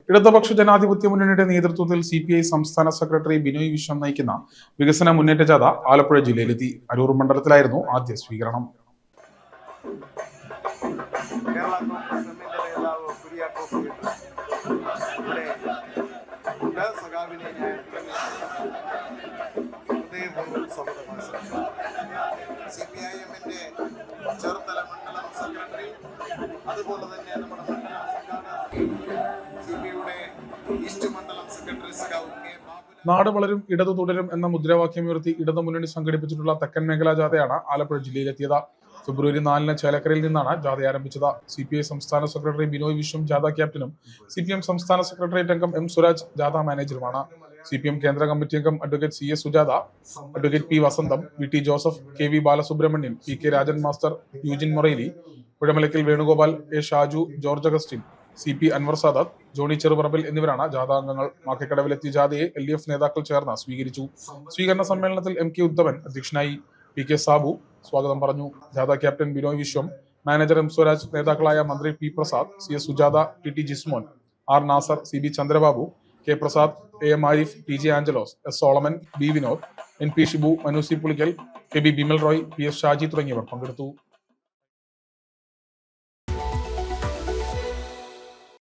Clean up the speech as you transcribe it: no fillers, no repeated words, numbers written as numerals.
ഇടതുപക്ഷ ജനാധിപത്യ മുന്നണിയുടെ നേതൃത്വത്തിൽ CPI സംസ്ഥാന സെക്രട്ടറി ബിനോയ് വിശ്വം നയിക്കുന്ന വികസന മുന്നേറ്റ ജാഥ ആലപ്പുഴ ജില്ലയിലെത്തി. അരൂർ മണ്ഡലത്തിലായിരുന്നു ആദ്യ സ്വീകരണം. അതുപോലെ തന്നെ നമ്മുടെ നാട് വളരും ഇടതു തുടരും എന്ന മുദ്രാവാക്യമുയർത്തി ഇടതു മുന്നണി സംഘടിപ്പിച്ചിട്ടുള്ള തെക്കൻ മേഖലാ ജാഥയാണ് ആലപ്പുഴ ജില്ലയിലെത്തിയത്. ഫെബ്രുവരി 4-ന് ചേലക്കരയിൽ നിന്നാണ് ജാഥ ആരംഭിച്ചത്. CPI സംസ്ഥാന സെക്രട്ടറി ബിനോയ് വിശ്വം ജാഥ ക്യാപ്റ്റനും CPM സംസ്ഥാന സെക്രട്ടേറിയറ്റ് അംഗം M സുരാജ് ജാഥ മാനേജറുമാണ്. CPM കേന്ദ്ര കമ്മിറ്റി അംഗം advocate CS Sujatha, advocate P Vasantham, VT Joseph, KV Balasubramanian, PK Rajan master, Eugene Morelli, Puzhamalakkal Venugopal, A Shaju, George Augustine, CP Anwar Sadath, Johnny Cherupparambil എന്നിവരാണ് ജാഥാംഗങ്ങൾ. മാർക്കക്കടവിലെത്തിയ ജാഥയെ LDF നേതാക്കൾ ചേർന്ന് സ്വീകരിച്ചു. സ്വീകരണ സമ്മേളനത്തിൽ MK ഉത്തമൻ അധ്യക്ഷനായി. PK സാബു സ്വാഗതം പറഞ്ഞു. ജാഥ captain Binoy Viswam, manager M Swaraj, നേതാക്കളായ മന്ത്രി P Prasad, CS Sujatha, TT Jismon, R Nasar, CB Chandrababu, K Prasad, AM Arif, TJ Anchalose, S Solomon, B Vinod, NP Shibu, Manu C Pulickal, KB Bimal Roy, PS Shaji തുടങ്ങിയവർ പങ്കെടുത്തു.